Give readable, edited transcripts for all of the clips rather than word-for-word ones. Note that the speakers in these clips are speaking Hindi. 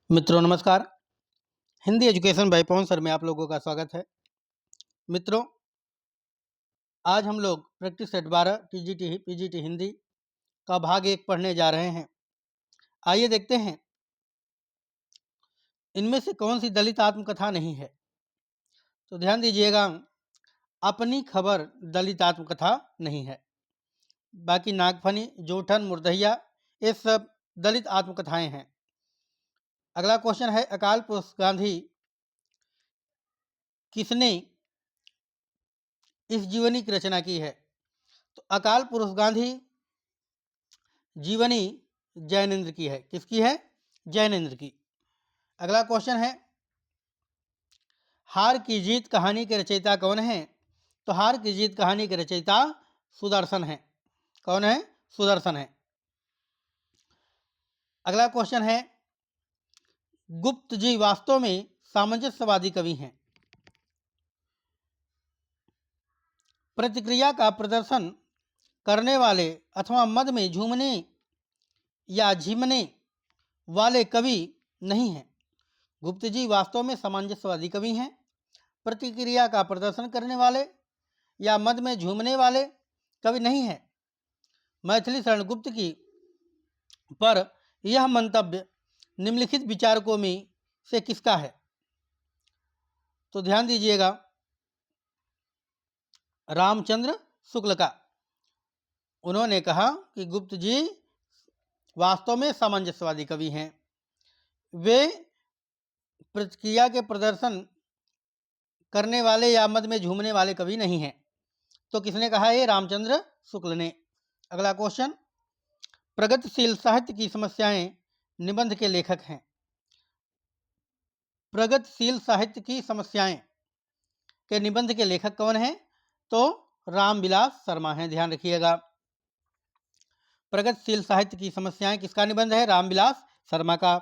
मित्रों नमस्कार। Hindi education by Pawan sir में आप लोगों का स्वागत है। मित्रों, आज हम लोग प्रैक्टिस सेट 12 पीजीटी हिंदी का भाग 1 पढ़ने जा रहे हैं। आइए देखते हैं इनमें से कौन सी दलित आत्मकथा नहीं है। तो ध्यान दीजिएगा, अपनी खबर दलित आत्मकथा नहीं है। बाकी नागफनी, जोठन, मुर्दहिया ये सब दलित आत्मकथाएं हैं। अगला क्वेश्चन है, अकाल पुरुष गांधी किसने इस जीवनी की रचना की है। तो अकाल पुरुष गांधी जीवनी जैनेन्द्र की है। किसकी है? जैनेन्द्र की। अगला क्वेश्चन है, हार की जीत कहानी के रचयिता कौन है। तो हार की जीत कहानी के रचयिता सुदर्शन है। कौन है? सुदर्शन है। अगला क्वेश्चन है, गुप्त जी वास्तव में सामंजस्यवादी कवि हैं। प्रतिक्रिया का प्रदर्शन करने वाले अथवा मद में झूमने या झिमने वाले कवि नहीं हैं। गुप्त जी वास्तव में सामंजस्यवादी कवि हैं। प्रतिक्रिया का प्रदर्शन करने वाले या मद में झूमने वाले कवि नहीं है। मैथिली शरण गुप्त की पर यह मंतव्य निम्नलिखित विचारकों में से किसका है। तो ध्यान दीजिएगा, रामचंद्र शुक्ल का। उन्होंने कहा कि गुप्त जी वास्तव में सामंजस्यवादी कवि हैं। वे प्रतिक्रिया के प्रदर्शन करने वाले या मद में झूमने वाले कवि नहीं हैं। तो किसने कहा? ये रामचंद्र शुक्ल ने। अगला क्वेश्चन, प्रगतिशील साहित्य की समस्याएं निबंध के लेखक हैं। प्रगतिशील साहित्य की समस्याएं के निबंध के लेखक कौन हैं? तो रामविलास शर्मा हैं। ध्यान रखिएगा, प्रगतिशील साहित्य की समस्याएं किसका निबंध है? रामविलास शर्मा का।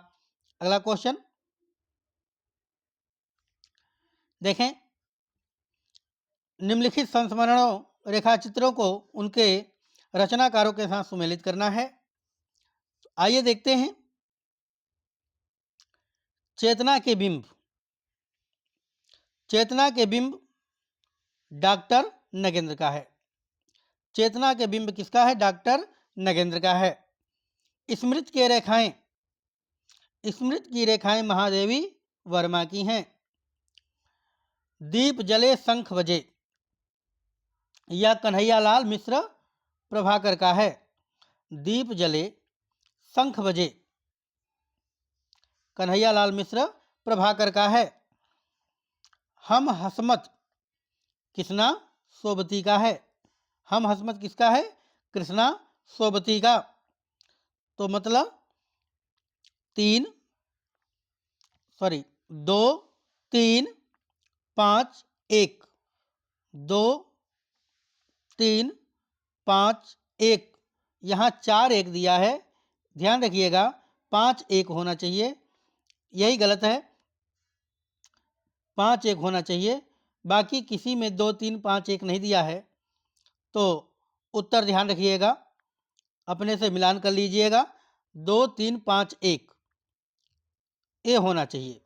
अगला क्वेश्चन देखें, निम्नलिखित संस्मरणों रेखाचित्रों को उनके रचनाकारों के साथ सुमेलित करना है। तो आइए देखते हैं, चेतना के बिंब। चेतना के बिंब डॉक्टर नगेंद्र का है। चेतना के बिंब किसका है? डॉक्टर नगेंद्र का है। स्मृति के रेखाएं, स्मृति की रेखाएं महादेवी वर्मा की हैं। दीप जले शंख बजे या कन्हैयालाल मिश्र प्रभाकर का है। दीप जले शंख बजे कन्हैयालाल मिश्र प्रभाकर का है। हम हसमत कृष्णा सोबती का है। हम हसमत किसका है? कृष्णा सोबती का। तो मतलब 2 3 5 1, 2 3 5 1, यहाँ 4 1 दिया है। ध्यान रखिएगा, 5 1 होना चाहिए, यही गलत है। 5 1 होना चाहिए, बाकी किसी में 2 3 5 1 नहीं दिया है। तो उत्तर ध्यान रखिएगा, अपने से मिलान कर लीजिएगा। 2 3 5 1 ये होना चाहिए,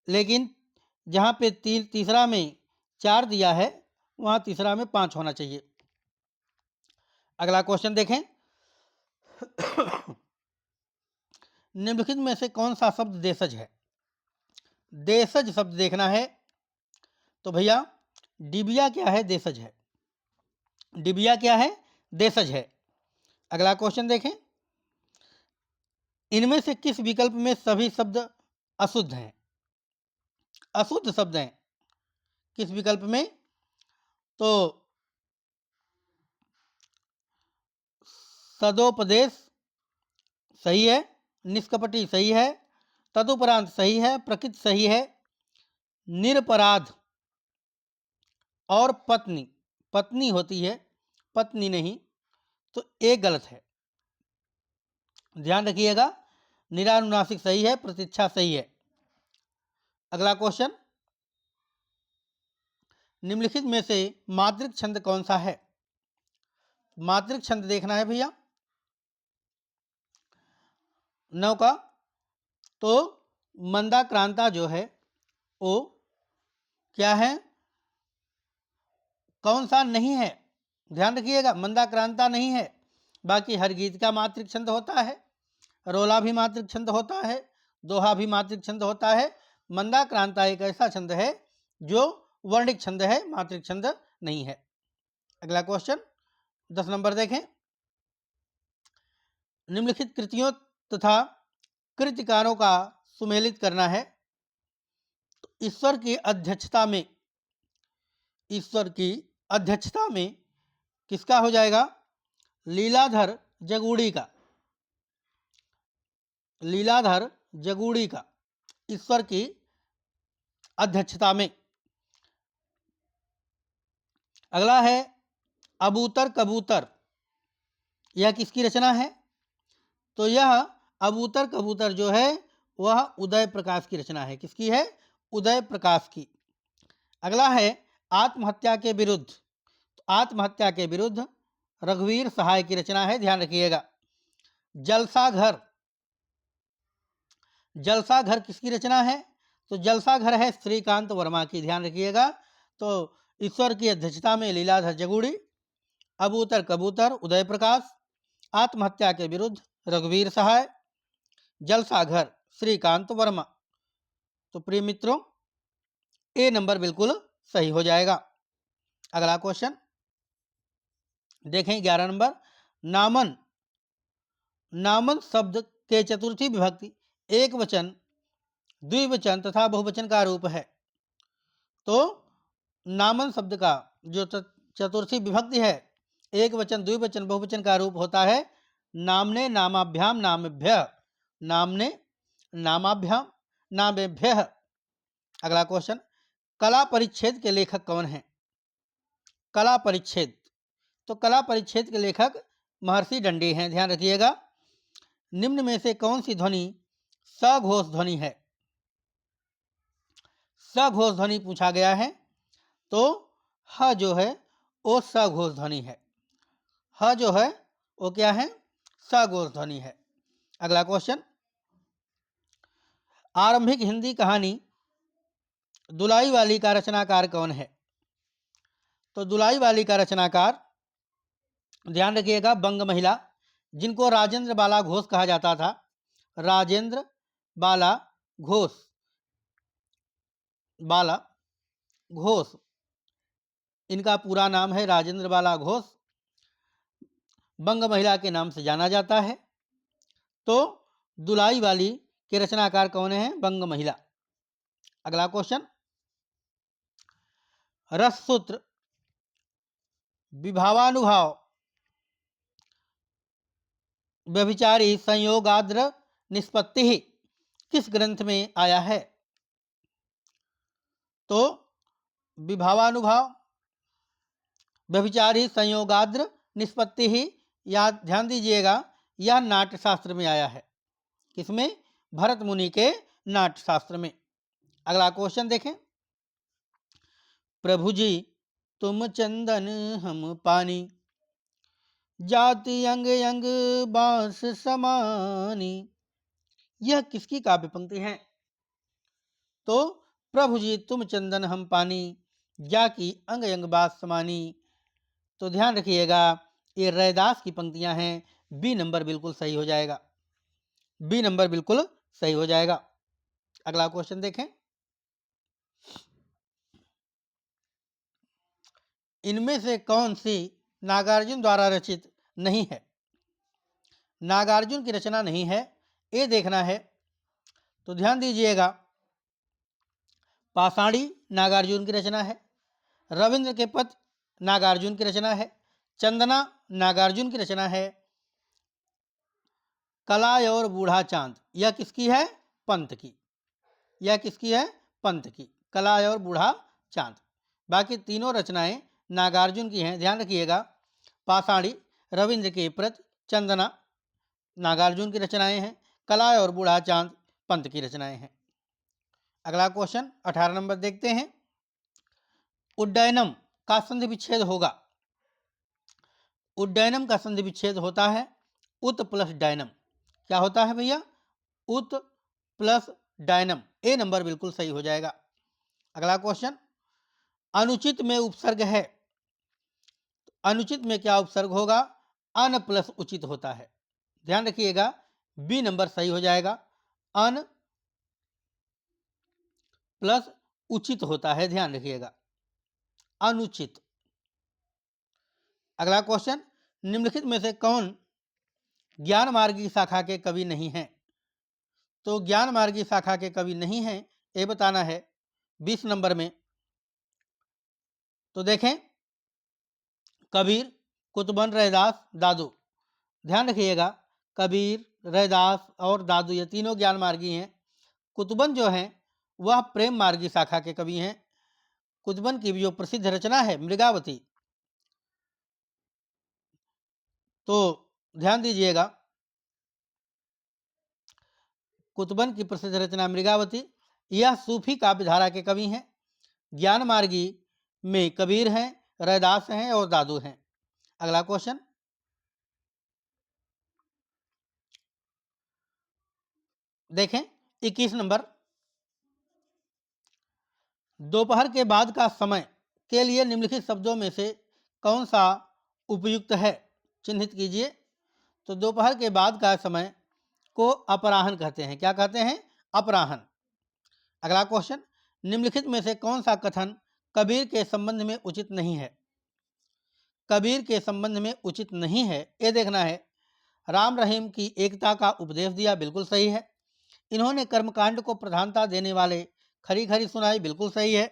लेकिन जहाँ पे तीसरा में 4 दिया है वहाँ तीसरा में 5 होना चाहिए। अगला क्वेश्चन देखें, निम्नलिखित में से कौन सा शब्द देशज है। देशज शब्द देखना है। तो भैया डिबिया क्या है? देशज है। डिबिया क्या है? देशज है। अगला क्वेश्चन देखें, इनमें से किस विकल्प में सभी शब्द अशुद्ध हैं? अशुद्ध शब्द हैं किस विकल्प में? तो सदोपदेश सही है, निष्कपटी सही है, तदुपरांत सही है, प्रकृति सही है, निरपराध और पत्नी, पत्नी होती है, पत्नी नहीं, तो एक गलत है। ध्यान रखिएगा, निरानुनासिक सही है, प्रतीक्षा सही है। अगला क्वेश्चन, निम्नलिखित में से मातृक छंद कौन सा है? मातृक छंद देखना है भैया। 9 का तो मंदाक्रांता जो है वो क्या है, कौन सा नहीं है, ध्यान रखिएगा, मंदाक्रांता नहीं है। बाकी हर गीत का मात्रिक छंद होता है, रोला भी मात्रिक छंद होता है, दोहा भी मात्रिक छंद होता है। मंदाक्रांता एक ऐसा छंद है जो वर्णिक छंद है, मात्रिक छंद नहीं है। अगला क्वेश्चन 10 नंबर देखें। निम्नलिखित कृतियों तथा कृतिकारों का सुमेलित करना है। तो ईश्वर की अध्यक्षता में, ईश्वर की अध्यक्षता में किसका हो जाएगा, लीलाधर जगूड़ी का, लीलाधर जगूड़ी का ईश्वर की अध्यक्षता में। अगला है अबूतर कबूतर, यह किसकी रचना है, तो यह अबूतर कबूतर जो है वह उदय प्रकाश की रचना है। किसकी है, उदय प्रकाश की। अगला है आत्महत्या के विरुद्ध, तो आत्महत्या के विरुद्ध रघुवीर सहाय की रचना है, ध्यान रखिएगा। जलसा घर, जलसा घर किसकी रचना है, तो जलसा घर है श्रीकांत वर्मा की, ध्यान रखिएगा। तो ईश्वर की अध्यक्षता में लीलाधर जगूड़ी, अबूतर कबूतर उदय प्रकाश, आत्महत्या के विरुद्ध रघुवीर सहाय, जलसा घर श्रीकांत वर्मा। तो प्रिय मित्रों ए नंबर बिल्कुल सही हो जाएगा। अगला क्वेश्चन देखें 11 नंबर। नामन, नामन शब्द के चतुर्थी विभक्ति एक वचन, द्विवचन तथा बहुवचन का रूप है। तो नामन शब्द का जो चतुर्थी विभक्ति है, एक वचन, द्विवचन, बहुवचन का रूप होता है नामने, नामाभ्याम, नामेभ्य, नामने, नामाभ्याम, नामेभ्य। अगला क्वेश्चन, कला परिच्छेद के लेखक कौन है, कला परिच्छेद, तो कला परिच्छेद के लेखक महर्षि दंडी हैं, ध्यान रखिएगा। निम्न में से कौन सी ध्वनि सघोष ध्वनि है, सघोष ध्वनि पूछा गया है, तो ह जो है वो सघोष ध्वनि है, ह जो है वो क्या है, सघोष ध्वनि है। अगला क्वेश्चन, आरंभिक हिंदी कहानी दुलाई वाली का रचनाकार कौन है, तो दुलाई वाली का रचनाकार ध्यान रखिएगा बंग महिला, जिनको राजेंद्र बाला घोष कहा जाता था, राजेंद्र बाला घोष, बाला घोष इनका पूरा नाम है राजेंद्र बाला घोष, बंग महिला के नाम से जाना जाता है। तो दुलाई वाली के रचनाकार कौन है, बंग महिला। अगला क्वेश्चन, रससूत्र विभावानुभाव व्यभिचारी संयोगाद्र निष्पत्ति किस ग्रंथ में आया है, तो विभावानुभाव व्यभिचारी संयोगाद्र निष्पत्ति ही, या ध्यान दीजिएगा यह नाट्यशास्त्र में आया है, किसमें, भरत मुनि के नाट्यशास्त्र में। अगला क्वेश्चन देखें, प्रभु जी तुम चंदन हम पानी, जाति अंग अंग बांस समानी, यह किसकी काव्य पंक्ति है, तो प्रभु जी तुम चंदन हम पानी, जाति अंग अंग बांस समानी। तो ध्यान रखिएगा ये रैदास की पंक्तियां हैं, बी नंबर बिल्कुल सही हो जाएगा, बी नंबर बिल्कुल सही हो जाएगा। अगला क्वेश्चन देखें, इनमें से कौन सी नागार्जुन द्वारा रचित नहीं है, नागार्जुन की रचना नहीं है, ये देखना है। तो ध्यान दीजिएगा पाषाणी नागार्जुन की रचना है, रविंद्र के पथ नागार्जुन की रचना है, चंदना नागार्जुन की रचना है, कलाय और बूढ़ा चांद यह किसकी है, पंत की, यह किसकी है, पंत की, कलाय और बूढ़ा चांद। बाकी तीनों रचनाएं नागार्जुन की हैं, ध्यान रखिएगा। पाषाणी रविंद्र के प्रत, चंदना नागार्जुन की रचनाएं हैं, कलाय और बूढ़ा चांद पंत की रचनाएं हैं। अगला क्वेश्चन 18 नंबर देखते हैं, उड्डयनम का संधि विच्छेद होगा, उड्डयनम का संधि विच्छेद होता है उत प्लस डयनम, क्या होता है भैया, उत प्लस डायनम, ए नंबर बिल्कुल सही हो जाएगा। अगला क्वेश्चन, अनुचित में उपसर्ग है, अनुचित में क्या उपसर्ग होगा? अन प्लस उचित होता है, ध्यान रखिएगा, बी नंबर सही हो जाएगा, अन प्लस उचित होता है, ध्यान रखिएगा, अनुचित। अगला क्वेश्चन, निम्नलिखित में से कौन ज्ञान मार्गी शाखा के कवि नहीं हैं? तो ज्ञान मार्गी शाखा के कवि नहीं हैं, ये बताना है 20 नंबर में। तो देखें, कबीर, कुतुबन, रैदास, दादू, ध्यान रखिएगा, कबीर, रैदास और दादू ये तीनों ज्ञान मार्गी हैं। कुतुबन जो हैं वह प्रेम मार्गी शाखा के कवि हैं। कुतुबन की जो प्रसिद्ध रचना है मृगावती, तो ध्यान दीजिएगा, कुतुबन की प्रसिद्ध रचना मृगावती, यह सूफी काव्यधारा के कवि हैं। ज्ञान मार्गी में कबीर हैं, रैदास हैं और दादू हैं। अगला क्वेश्चन, देखें 21 नंबर, दोपहर के बाद का समय के लिए निम्नलिखित शब्दों में से कौन सा उपयुक्त है, चिन्हित कीजिए। तो दोपहर के बाद का समय को अपराह्न कहते हैं, क्या कहते हैं? अपराह्न। अगला क्वेश्चन, निम्नलिखित में से कौन सा कथन कबीर के संबंध में उचित नहीं है? कबीर के संबंध में उचित नहीं है, ये देखना है। राम रहीम की एकता का उपदेश दिया, बिल्कुल सही है। इन्होंने कर्मकांड को प्रधानता देने वाले खरी खरी सुनाई, बिल्कुल सही है।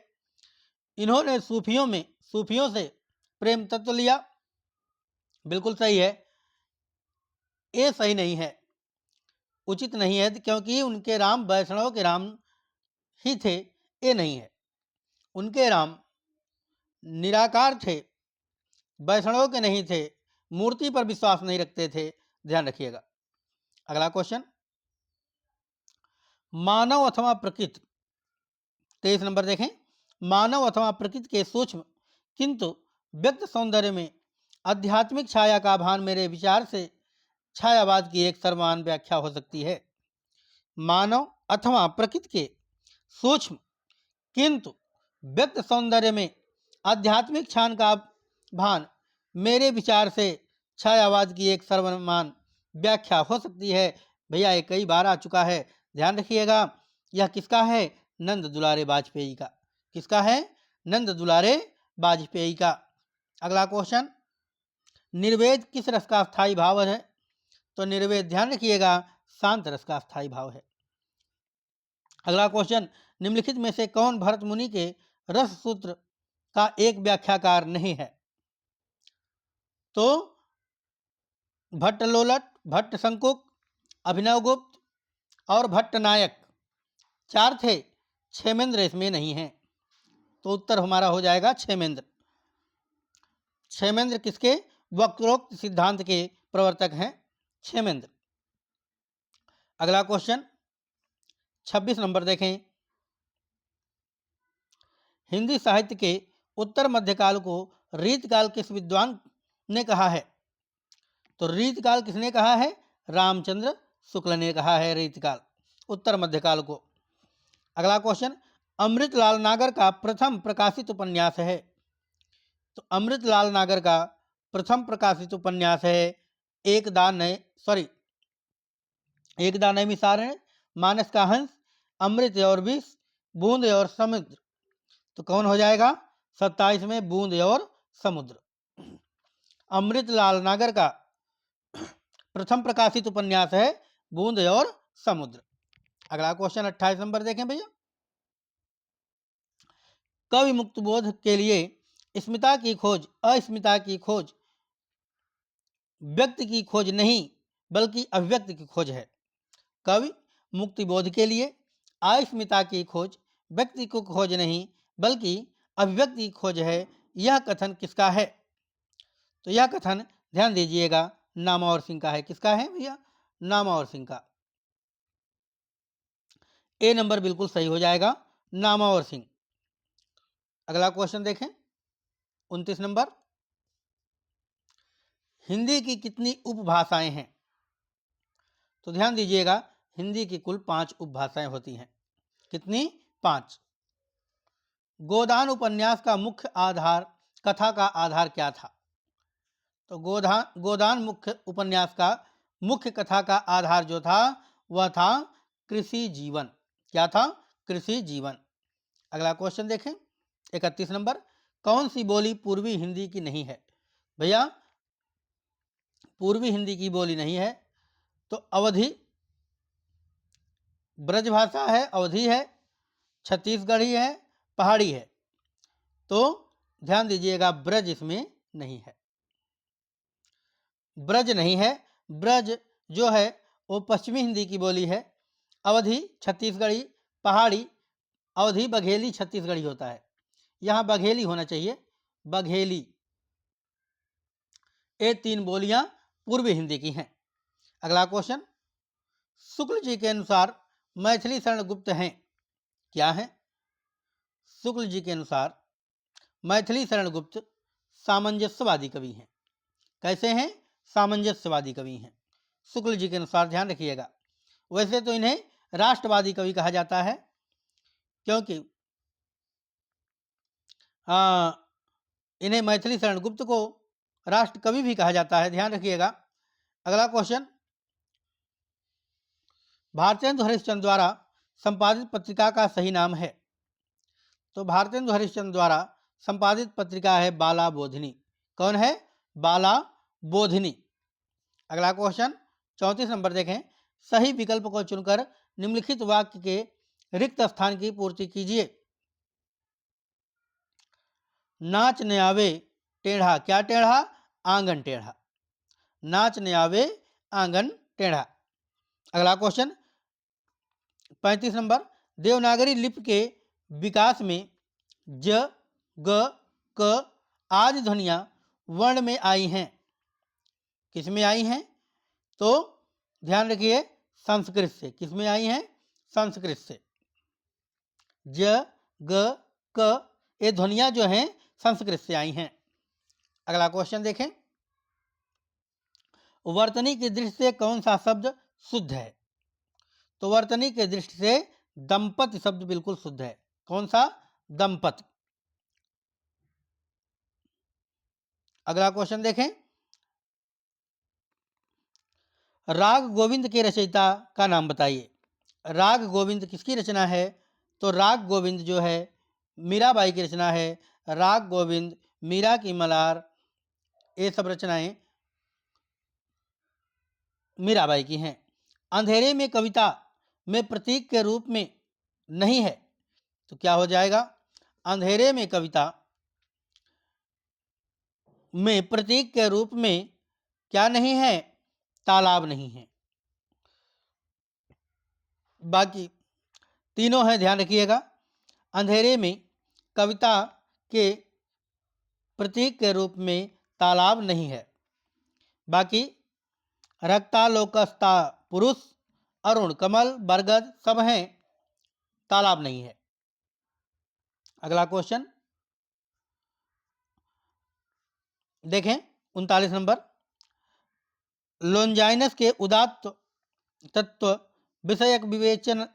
इन्होंने सूफियों से प्रेम तत्व लिया, बिल्कुल सही है। ये सही नहीं है, उचित नहीं है, क्योंकि उनके राम वैष्णव के राम ही थे, ये नहीं है। उनके राम निराकार थे, वैष्णव के नहीं थे, मूर्ति पर विश्वास नहीं रखते थे, ध्यान रखिएगा। अगला क्वेश्चन, मानव अथवा प्रकृति, 23 नंबर देखें, मानव अथवा प्रकृति के सूक्ष्म किंतु व्यक्त सौंदर्य में आध्यात्मिक छाया का भान मेरे विचार से छायावाद की एक सर्वमान्य व्याख्या हो सकती है। मानव अथवा प्रकृति के सूक्ष्म किंतु व्यक्त सौंदर्य में आध्यात्मिक छान का भान मेरे विचार से छायावाद की एक सर्वमान्य व्याख्या हो सकती है। भैया ये कई बार आ चुका है, ध्यान रखिएगा। यह किसका है? नंद दुलारे वाजपेयी का। किसका है? नंद दुलारे वाजपेयी का। अगला क्वेश्चन, निर्वेद किस रस का स्थायी भाव है? तो निर्वेद, ध्यान रखिएगा, शांत रस का स्थायी भाव है। अगला क्वेश्चन, निम्नलिखित में से कौन भरत मुनि के रस सूत्र का एक व्याख्याकार नहीं है? तो भट्ट लोलट, भट्ट शंकुक, अभिनव गुप्त और भट्ट नायक, 4 थे, क्षेमेंद्र इसमें नहीं है। तो उत्तर हमारा हो जाएगा क्षेमेंद्र। क्षेमेंद्र किसके? वक्रोक्त सिद्धांत के प्रवर्तक हैं क्षेमेंद्र। अगला क्वेश्चन 26 नंबर देखें, हिंदी साहित्य के उत्तर मध्यकाल को रीतकाल किस विद्वान ने कहा है? तो रीतकाल किसने कहा है? रामचंद्र शुक्ल ने कहा है रीतकाल, उत्तर मध्यकाल को। अगला क्वेश्चन, अमृतलाल नागर का प्रथम प्रकाशित उपन्यास है? तो अमृतलाल नागर का प्रथम प्रकाशित उपन्यास है एक दानव मिसारण, मानस का हंस, अमृत और विष, बूंद और समुद्र। तो कौन हो जाएगा? 27 में बूंद और समुद्र। अमृतलाल नागर का प्रथम प्रकाशित उपन्यास है बूंद और समुद्र। अगला क्वेश्चन 28 नंबर देखें भैया, कवि मुक्त बोध के लिए स्मिता की खोज अस्मिता की खोज व्यक्ति की खोज नहीं बल्कि अभिव्यक्ति की खोज है। कवि मुक्ति बोध के लिए अस्मिता की खोज व्यक्ति को खोज नहीं बल्कि अभिव्यक्ति की खोज है, यह कथन किसका है? तो यह कथन ध्यान दीजिएगा नामावर सिंह का है। किसका है भैया? नामावर सिंह का। ए नंबर बिल्कुल सही हो जाएगा, नामावर सिंह। अगला क्वेश्चन देखें 29 नंबर, हिंदी की कितनी उपभाषाएं हैं? तो ध्यान दीजिएगा, हिंदी की कुल 5 उपभाषाएं होती हैं। कितनी? 5। गोदान उपन्यास का मुख्य आधार, कथा का आधार क्या था? तो गोदान मुख्य उपन्यास का मुख्य कथा का आधार जो था वह था कृषि जीवन। क्या था? कृषि जीवन। अगला क्वेश्चन देखें, 31 नंबर। कौन सी बोली पूर्वी हिंदी की नहीं है? भैया पूर्वी हिंदी की बोली नहीं है तो अवधी, ब्रजभाषा है, अवधी है, छत्तीसगढ़ी है, पहाड़ी है। तो ध्यान दीजिएगा, ब्रज इसमें नहीं है, ब्रज नहीं है। ब्रज जो है वो पश्चिमी हिंदी की बोली है। अवधी छत्तीसगढ़ी, पहाड़ी, अवधी बघेली छत्तीसगढ़ी होता है, यहाँ बघेली होना चाहिए, बघेली। ये 3 बोलियां पूर्वी हिंदी की हैं। अगला क्वेश्चन, शुक्ल जी के अनुसार मैथिली शरण गुप्त हैं। क्या है? शुक्ल जी के अनुसार मैथिली शरण गुप्त सामंजस्यवादी कवि हैं। कैसे हैं? सामंजस्यवादी कवि हैं शुक्ल जी के अनुसार, ध्यान रखिएगा। वैसे तो इन्हें राष्ट्रवादी कवि कहा जाता है, क्योंकि इन्हें मैथिली शरण गुप्त को राष्ट्र कवि भी कहा जाता है, ध्यान रखिएगा। अगला क्वेश्चन, भारतेंदु हरिश्चंद्र द्वारा संपादित पत्रिका का सही नाम है? तो भारतेंदु हरिश्चंद्र द्वारा संपादित पत्रिका है बाला बोधिनी। कौन है? बाला बोधिनी। अगला क्वेश्चन 34 नंबर देखें, सही विकल्प को चुनकर निम्नलिखित वाक्य के रिक्त स्थान की पूर्ति कीजिए। नाच न आवे टेढ़ा, क्या टेढ़ा? आंगन टेढ़ा। नाच न आवे आंगन टेढ़ा। अगला क्वेश्चन 35 नंबर, देवनागरी लिपि के विकास में ज, ग, क आदि ध्वनियां वर्ण में आई हैं। किस में आई हैं? तो ध्यान रखिए, संस्कृत से। किस में आई हैं? संस्कृत से। ज, ग, क ये ध्वनियां जो हैं संस्कृत से आई हैं। अगला क्वेश्चन देखें, वर्तनी की दृष्टि से कौन सा शब्द शुद्ध है? तो वर्तनी के दृष्टि से दंपति शब्द बिल्कुल शुद्ध है। कौन सा? दंपति। अगला क्वेश्चन देखें, राग गोविंद के रचयिता का नाम बताइए। राग गोविंद किसकी रचना है? तो राग गोविंद जो है मीराबाई की रचना है। राग गोविंद, मीरा की मलार, ये सब रचनाएं मीराबाई की हैं। अंधेरे में कविता में प्रतीक के रूप में नहीं है, तो क्या हो जाएगा? अंधेरे में कविता में प्रतीक के रूप में क्या नहीं है? तालाब नहीं है। बाकी तीनों हैं, ध्यान रखिएगा। अंधेरे में कविता के प्रतीक के रूप में तालाब नहीं है। बाकी रक्तालोकस्ता पुरुष, अरुण कमल, बरगद सब हैं, तालाब नहीं है। अगला क्वेश्चन देखें, 39 नंबर, लोन्जाइनस के उदात्त तत्व विषयक विवेचन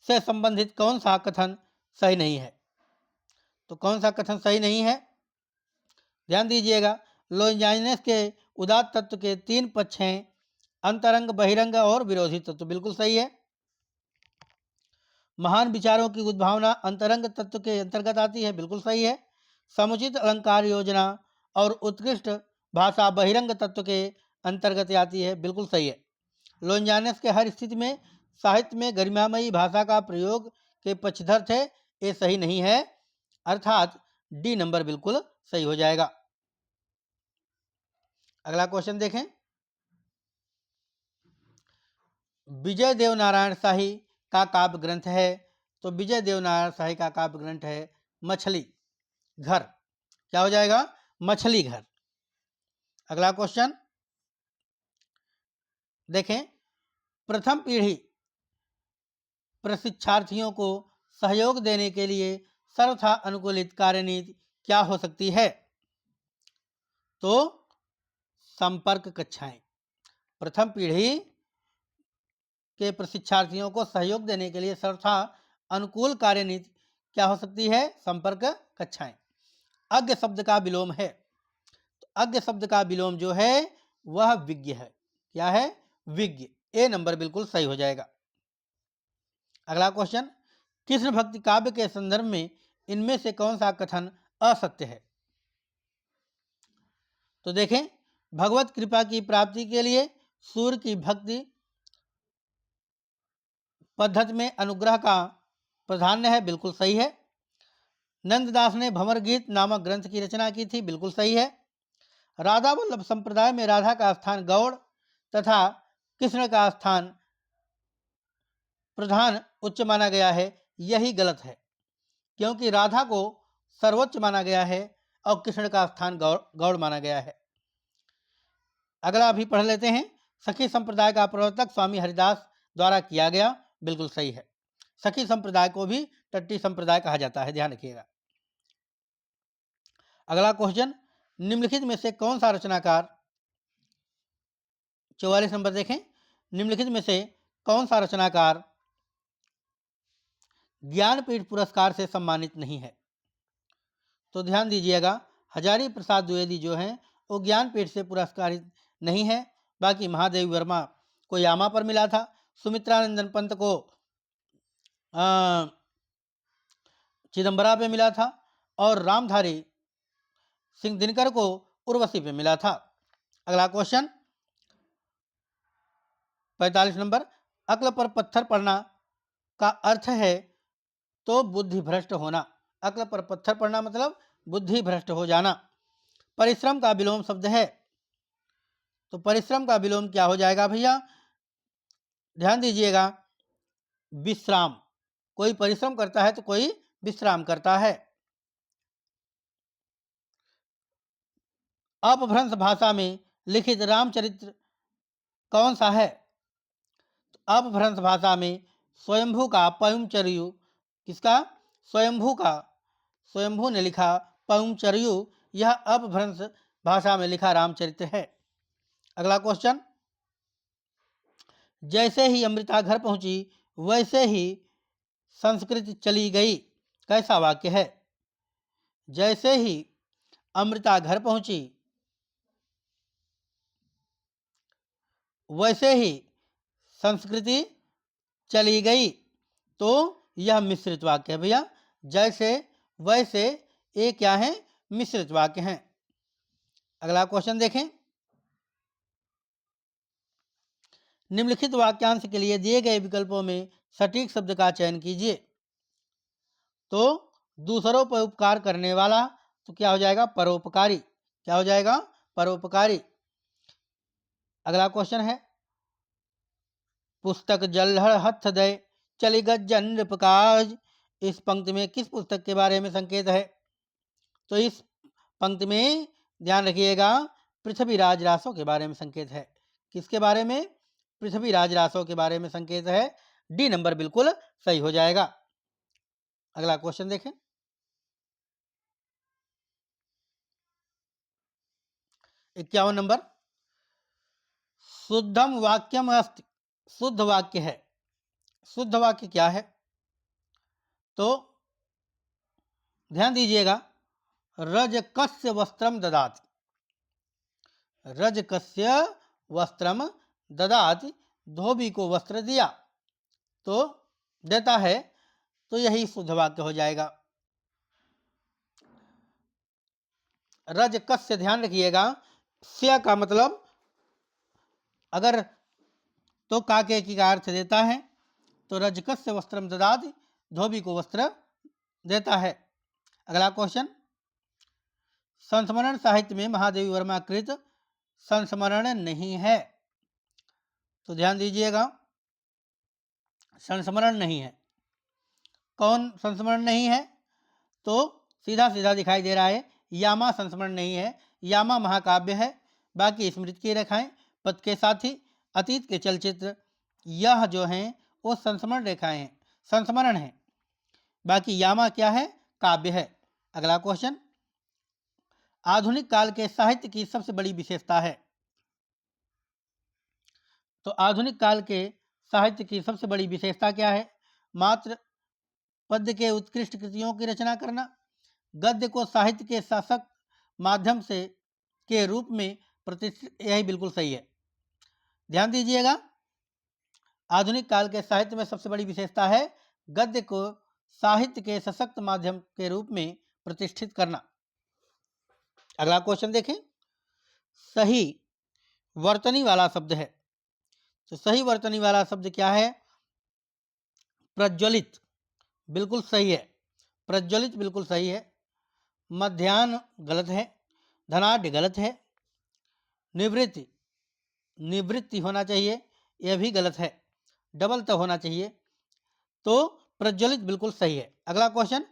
से संबंधित कौन सा कथन सही नहीं है? तो कौन सा कथन सही नहीं है? ध्यान दीजिएगा, लोन्जाइनस के उदात्त तत्व के 3 पक्ष हैं, अंतरंग, बहिरंग और विरोधी तत्व। बिल्कुल सही है। महान विचारों की उद्भावना अंतरंग तत्व के अंतर्गत आती है। बिल्कुल सही है। समुचित अलंकार योजना और उत्कृष्ट भाषा बहिरंग तत्व के अंतर्गत आती है। बिल्कुल सही है। लोन्जाइनस के हर स्थिति में साहित्य में गरिमामयी भाषा का प्रयोग के पक्षधर थे, ये सही नहीं है, अर्थात डी नंबर बिल्कुल सही हो जाएगा। अगला क्वेश्चन देखें, विजय देव नारायण शाही का काव्य ग्रंथ है। तो विजय देव नारायण शाही का काव्य ग्रंथ है मछली घर। क्या हो जाएगा? मछली घर। अगला क्वेश्चन देखें, प्रथम पीढ़ी प्रशिक्षार्थियों को सहयोग देने के लिए सर्वथा अनुकूलित कार्यनीति क्या हो सकती है? तो संपर्क कक्षाएं। प्रथम पीढ़ी के प्रशिक्षार्थियों को सहयोग देने के लिए सर्वथा अनुकूल कार्यनीति क्या हो सकती है? संपर्क कक्षाएं। अज्ञ शब्द का विलोम है, तो अज्ञ शब्द का विलोम जो है वह विज्ञ है। क्या है? विज्ञ। ए नंबर बिल्कुल सही हो जाएगा। अगला क्वेश्चन, कृष्ण भक्ति काव्य के संदर्भ में इनमें से कौन सा कथन असत्य है? तो देखें, भगवत कृपा की प्राप्ति के लिए सूर्य की भक्ति पद्धति में अनुग्रह का प्राधान्य है, बिल्कुल सही है। नंददास ने भंवर गीत नामक ग्रंथ की रचना की थी, बिल्कुल सही है। राधा वल्लभ संप्रदाय में राधा का स्थान गौड़ तथा कृष्ण का स्थान प्रधान उच्च माना गया है, यही गलत है, क्योंकि राधा को सर्वोच्च माना गया है और कृष्ण का स्थान गौड़ माना गया है। अगला भी पढ़ लेते हैं। सखी संप्रदाय का प्रवर्तक स्वामी हरिदास द्वारा किया गया, बिल्कुल सही है। सखी संप्रदाय को भी टट्टी संप्रदाय कहा जाता है, ध्यान रखिएगा। अगला क्वेश्चन, निम्नलिखित में से कौन सा रचनाकार, 44 नंबर देखें, निम्नलिखित में से कौन सा रचनाकार ज्ञानपीठ पुरस्कार से सम्मानित नहीं है? तो ध्यान दीजिएगा, हजारी प्रसाद द्विवेदी जो हैं वो ज्ञानपीठ से पुरस्कारित नहीं है। बाकी महादेवी वर्मा को यामा पर मिला था, सुमित्रानंदन पंत को चिदम्बरा पे मिला था और रामधारी सिंह दिनकर को उर्वशी पे मिला था। अगला क्वेश्चन 45 नंबर, अक्ल पर पत्थर पड़ना का अर्थ है तो बुद्धि भ्रष्ट होना। अक्ल पर पत्थर पड़ना मतलब बुद्धि भ्रष्ट हो जाना। परिश्रम का विलोम शब्द है, तो परिश्रम का विलोम क्या हो जाएगा भैया? ध्यान दीजिएगा, विश्राम। कोई परिश्रम करता है तो कोई विश्राम करता है। अपभ्रंश भाषा में लिखित रामचरित्र कौन सा है? तो अपभ्रंश भाषा में स्वयंभू का पयुमचर्यु, किसका? स्वयंभू का, स्वयंभू ने लिखा पयुमचर्यु, यह अपभ्रंश भाषा में लिखा रामचरित्र है। अगला क्वेश्चन, जैसे ही अमृता घर पहुंची वैसे ही संस्कृति चली गई, कैसा वाक्य है? जैसे ही अमृता घर पहुंची वैसे ही संस्कृति चली गई, तो यह मिश्रित वाक्य है भैया। जैसे वैसे ये क्या है? मिश्रित वाक्य हैं। अगला क्वेश्चन देखें, निम्नलिखित वाक्यांश के लिए दिए गए विकल्पों में सटीक शब्द का चयन कीजिए। तो दूसरों पर उपकार करने वाला, तो क्या हो जाएगा? परोपकारी। क्या हो जाएगा? परोपकारी। अगला क्वेश्चन है, पुस्तक जल्हड़ हथ दे चली गज्जन नृपकाज, इस पंक्ति में किस पुस्तक के बारे में संकेत है? तो इस पंक्ति में ध्यान रखिएगा, पृथ्वीराज रासो के बारे में संकेत है। किसके बारे में? पृथ्वीराज रासो के बारे में संकेत है। डी नंबर बिल्कुल सही हो जाएगा। अगला क्वेश्चन देखें, 51 नंबर, शुद्धम वाक्यम अस्ति, शुद्ध वाक्य है। शुद्ध वाक्य क्या है? तो ध्यान दीजिएगा, रजकस्य वस्त्रम ददाति, रजकस्य वस्त्रम ददाति, धोबी को वस्त्र दिया, तो देता है, तो यही शुद्ध वाक्य हो जाएगा। रजकस्य, ध्यान रखिएगा, स्य का मतलब अगर तो काके की का अर्थ देता है, तो रजकस्य वस्त्रम ददाति, धोबी को वस्त्र देता है। अगला क्वेश्चन, संस्मरण साहित्य में महादेवी वर्मा कृत संस्मरण नहीं है, तो ध्यान दीजिएगा, संस्मरण नहीं है। कौन संस्मरण नहीं है? तो सीधा सीधा दिखाई दे रहा है, यामा संस्मरण नहीं है। यामा महाकाव्य है, बाकी स्मृति की रेखाएं, पद के साथी, अतीत के चलचित्र, यह जो हैं वो संस्मरण रेखाएं हैं, संस्मरण है। बाकी यामा क्या है? काव्य है। अगला क्वेश्चन, आधुनिक काल के साहित्य की सबसे बड़ी विशेषता है। तो आधुनिक काल के साहित्य की सबसे बड़ी विशेषता क्या है? मात्र पद्य के उत्कृष्ट कृतियों की रचना करना, गद्य को साहित्य के सशक्त माध्यम से के रूप में प्रतिष्ठित, यही बिल्कुल सही है। ध्यान दीजिएगा, आधुनिक काल के साहित्य में सबसे बड़ी विशेषता है गद्य को साहित्य के सशक्त माध्यम के रूप में प्रतिष्ठित करना। अगला क्वेश्चन देखें, सही वर्तनी वाला शब्द है, तो सही वर्तनी वाला शब्द क्या है? प्रज्वलित, बिल्कुल सही है, प्रज्वलित बिल्कुल सही है। मध्याह्न गलत है, धनाढ़ गलत है, निवृत्ति, निवृत्ति होना चाहिए, यह भी गलत है, डबल तो होना चाहिए, तो प्रज्वलित बिल्कुल सही है। अगला क्वेश्चन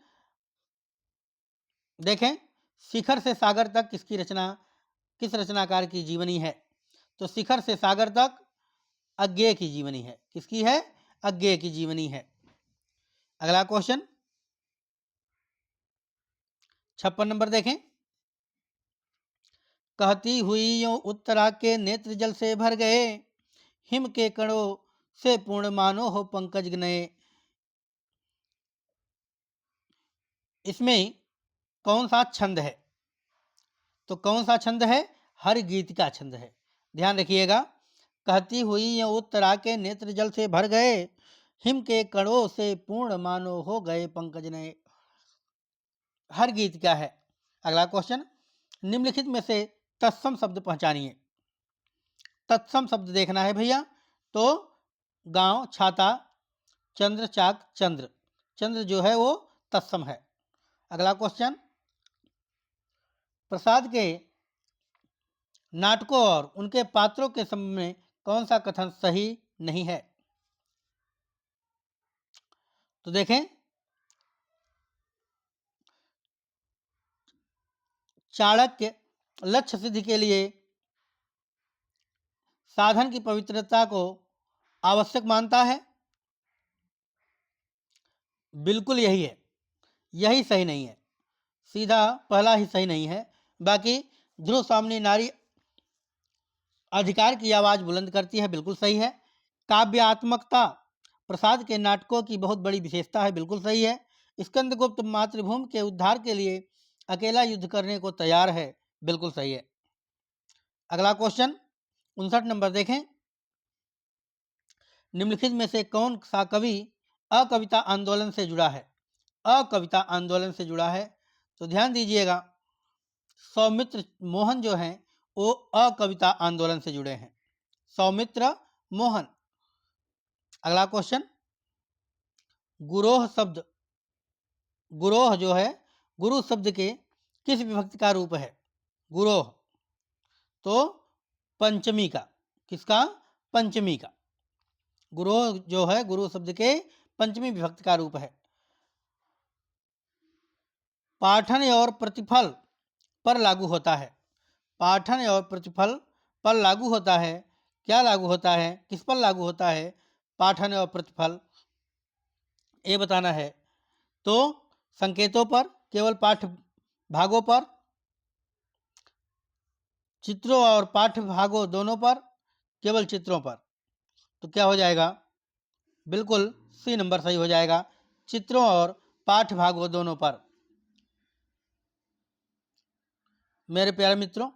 देखें, शिखर से सागर तक किसकी रचना, किस रचनाकार की जीवनी है? तो शिखर से सागर तक अज्ञेय की जीवनी है। किसकी है? अज्ञेय की जीवनी है। अगला क्वेश्चन 56 नंबर देखें, कहती हुई यूं उत्तरा के नेत्र जल से भर गए, हिम के कणों से पूर्ण मानो हो पंकज गनये। इसमें कौन सा छंद है? तो कौन सा छंद है? हर गीत का छंद है। ध्यान रखिएगा, कहती हुई यूं उत्तरा के नेत्र जल से भर गए, हिम के कणों से पूर्ण मानो हो गए पंकज नये। हर गीत क्या है? अगला क्वेश्चन, निम्नलिखित में से तत्सम शब्द पहचानिए। तत्सम शब्द देखना है भैया, तो गांव, छाता, चंद्र, चाक, चंद्र, चंद्र जो है वो तत्सम है। अगला क्वेश्चन, प्रसाद के नाटकों और उनके पात्रों के संबंध में कौन सा कथन सही नहीं है? तो देखें, चाणक्य लक्ष्य सिद्धि के लिए साधन की पवित्रता को आवश्यक मानता है, बिल्कुल यही है, यही सही नहीं है, सीधा पहला ही सही नहीं है। बाकी ध्रुव सामने नारी अधिकार की आवाज बुलंद करती है, बिल्कुल सही है। काव्यात्मकता प्रसाद के नाटकों की बहुत बड़ी विशेषता है, बिल्कुल सही है। स्कंदगुप्त मातृभूमि के उद्धार के लिए अकेला युद्ध करने को तैयार है, बिल्कुल सही है। अगला क्वेश्चन 59 नंबर देखें, निम्नलिखित में से कौन सा कवि अकविता आंदोलन से जुड़ा है? अकविता आंदोलन से जुड़ा है, तो ध्यान दीजिएगा, सौमित्र मोहन जो हैं वो अकविता आंदोलन से जुड़े हैं, सौमित्र मोहन। अगला क्वेश्चन, गुरोह शब्द, गुरोह जो है गुरु शब्द के किस विभक्ति का रूप है? गुरोह, तो पंचमी का, किसका? पंचमी का। गुरोह जो है गुरु शब्द के पंचमी विभक्ति का रूप है। पाठन और प्रतिफल पर लागू होता है, पाठन और प्रतिफल पर लागू होता है, क्या लागू होता है, किस पर लागू होता है? पाठन और प्रतिफल, ये बताना है। तो संकेतों पर, केवल पाठ भागों पर, चित्रों और पाठ्य भागों दोनों पर, केवल चित्रों पर, तो क्या हो जाएगा? बिल्कुल सी नंबर सही हो जाएगा, चित्रों और पाठ्य भागों दोनों पर। मेरे प्यारे मित्रों,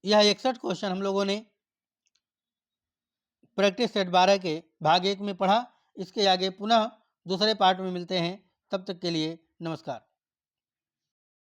यह 61 क्वेश्चन हम लोगों ने प्रैक्टिस सेट 12 के भाग 1 में पढ़ा। इसके आगे पुनः दूसरे पार्ट में मिलते हैं, तब तक के लिए नमस्कार।